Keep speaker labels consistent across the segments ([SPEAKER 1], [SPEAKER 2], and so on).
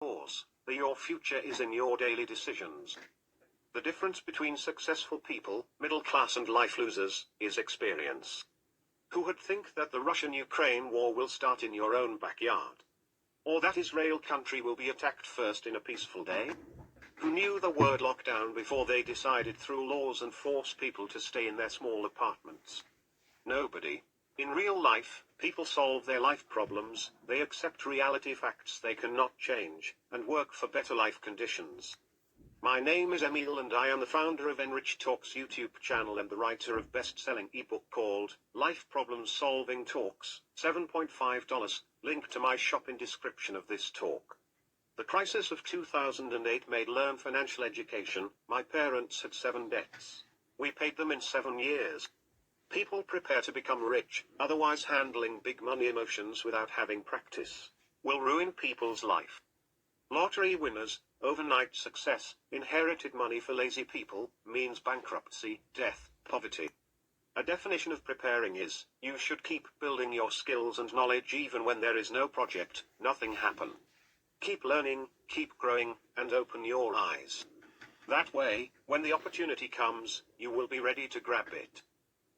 [SPEAKER 1] yours. Your future is in your daily decisions. The difference between successful people, middle class and life losers, is experience. Who would think that the Russian-Ukraine war will start in your own backyard? Or that Israel country will be attacked first in a peaceful day? Who knew the word lockdown before they decided through laws and force people to stay in their small apartments? Nobody. In real life, people solve their life problems, they accept reality facts they cannot change, and work for better life conditions. My name is Emil and I am the founder of Enrich Talks YouTube channel and the writer of best-selling ebook called Life Problems Solving Talks, $7.5, link to my shop in description of this talk. The crisis of 2008 made learn financial education. My parents had 7 debts. We paid them in 7 years. People prepare to become rich, otherwise handling big money emotions without having practice will ruin people's life. Lottery winners, overnight success, inherited money for lazy people, means bankruptcy, death, poverty. A definition of preparing is, you should keep building your skills and knowledge even when there is no project, nothing happen. Keep learning, keep growing, and open your eyes. That way, when the opportunity comes, you will be ready to grab it.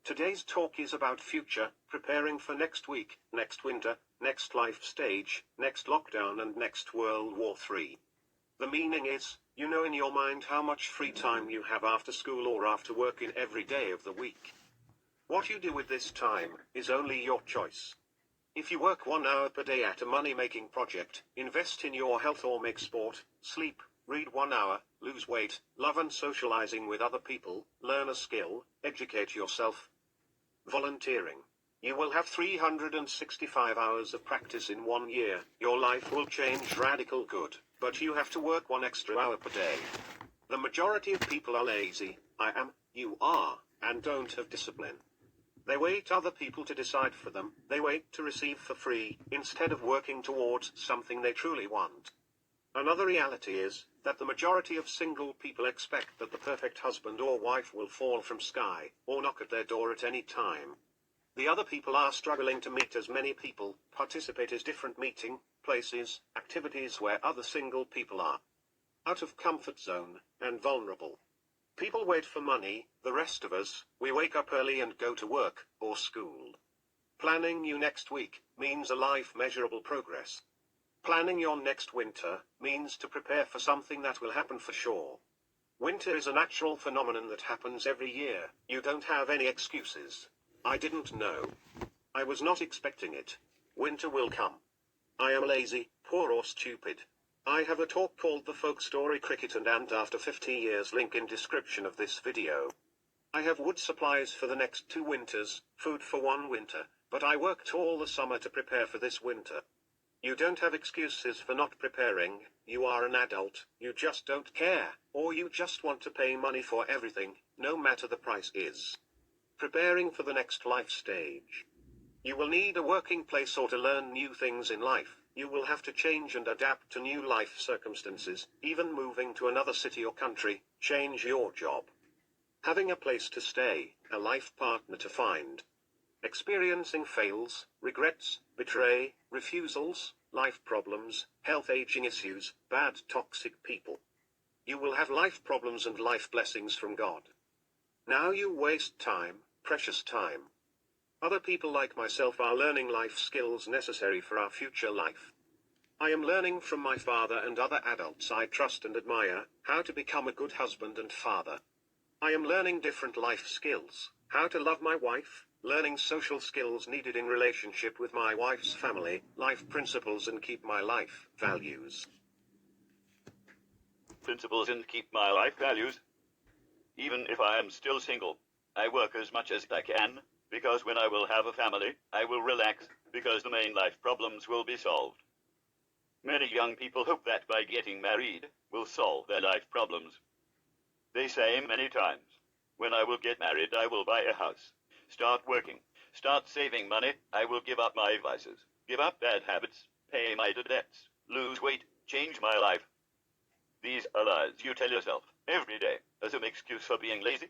[SPEAKER 1] Today's talk is about future, preparing for next week, next winter, next life stage, next lockdown and next World War III. The meaning is, you know in your mind how much free time you have after school or after work in every day of the week. What you do with this time is only your choice. If you work 1 hour per day at a money-making project, invest in your health or make sport, sleep, read 1 hour, lose weight, love and socializing with other people, learn a skill, educate yourself. Volunteering. You will have 365 hours of practice in 1 year. Your life will change radical good, but you have to work 1 extra hour per day. The majority of people are lazy, I am, you are, and don't have discipline. They wait other people to decide for them, they wait to receive for free, instead of working towards something they truly want. Another reality is, that the majority of single people expect that the perfect husband or wife will fall from sky, or knock at their door at any time. The other people are struggling to meet as many people, participate as different meeting, places, activities where other single people are. Out of comfort zone, and vulnerable. People wait for money, the rest of us, we wake up early and go to work, or school. Planning your next week, means a life measurable progress. Planning your next winter, means to prepare for something that will happen for sure. Winter is a natural phenomenon that happens every year, you don't have any excuses. I didn't know. I was not expecting it. Winter will come. I am lazy, poor or stupid. I have a talk called The Folk Story Cricket and Ant after 50 years, link in description of this video. I have wood supplies for the next 2 winters, food for 1 winter, but I worked all the summer to prepare for this winter. You don't have excuses for not preparing, you are an adult, you just don't care, or you just want to pay money for everything, no matter the price is. Preparing for the next life stage. You will need a working place or to learn new things in life, you will have to change and adapt to new life circumstances, even moving to another city or country, change your job. Having a place to stay, a life partner to find. Experiencing fails, regrets, betray, refusals, life problems, health aging issues, bad toxic people. You will have life problems and life blessings from God. Now you waste time, precious time. Other people like myself are learning life skills necessary for our future life. I am learning from my father and other adults I trust and admire, how to become a good husband and father. I am learning different life skills, how to love my wife, learning social skills needed in relationship with my wife's family, life principles and keep my life values.
[SPEAKER 2] Principles and keep my life values. Even if I am still single, I work as much as I can, because when I will have a family, I will relax, because the main life problems will be solved. Many young people hope that by getting married, will solve their life problems. They say many times, when I will get married, I will buy a house, start working, start saving money, I will give up my vices, give up bad habits, pay my debts, lose weight, change my life. These are lies you tell yourself every day as an excuse for being lazy.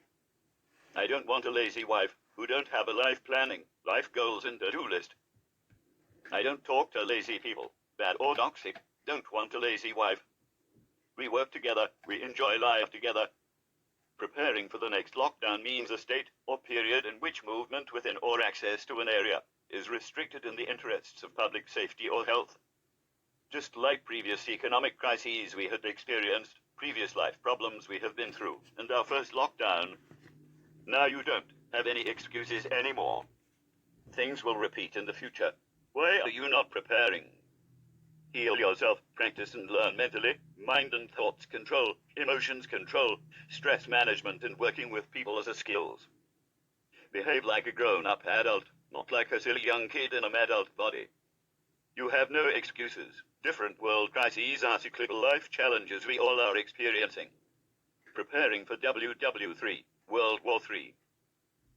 [SPEAKER 2] I don't want a lazy wife who don't have a life planning, life goals and a to-do list. I don't talk to lazy people, bad or toxic. don't want a lazy wife. We work together, we enjoy life together. Preparing for the next lockdown means a state or period in which movement within or access to an area is restricted in the interests of public safety or health. Just like previous economic crises we had experienced, previous life problems we have been through, and our first lockdown, now you don't have any excuses anymore. Things will repeat in the future. Why are you not preparing? Heal yourself, practice and learn mentally, mind and thoughts control, emotions control, stress management and working with people as a skills. Behave like a grown-up adult, not like a silly young kid in an adult body. You have no excuses. Different world crises are cyclical life challenges we all are experiencing. Preparing for WW3, World War III.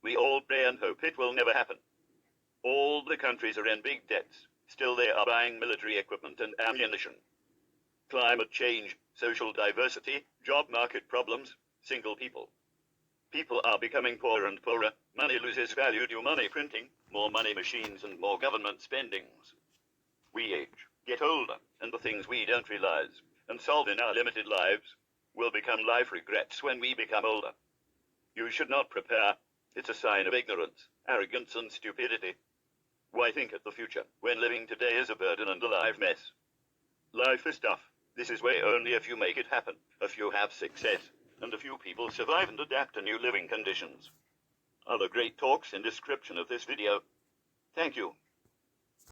[SPEAKER 2] We all pray and hope it will never happen. All the countries are in big debts. Still they are buying military equipment and ammunition. Climate change, social diversity, job market problems, single people. People are becoming poorer and poorer. Money loses value due to money printing, more money machines and more government spendings. We age, get older, and the things we don't realize and solve in our limited lives will become life regrets when we become older. You should not prepare. It's a sign of ignorance, arrogance and stupidity. Why think of the future when living today is a burden and a life mess? Life is tough. This is where only a few make it happen, a few have success, and a few people survive and adapt to new living conditions. Other great talks in description of this video. Thank you.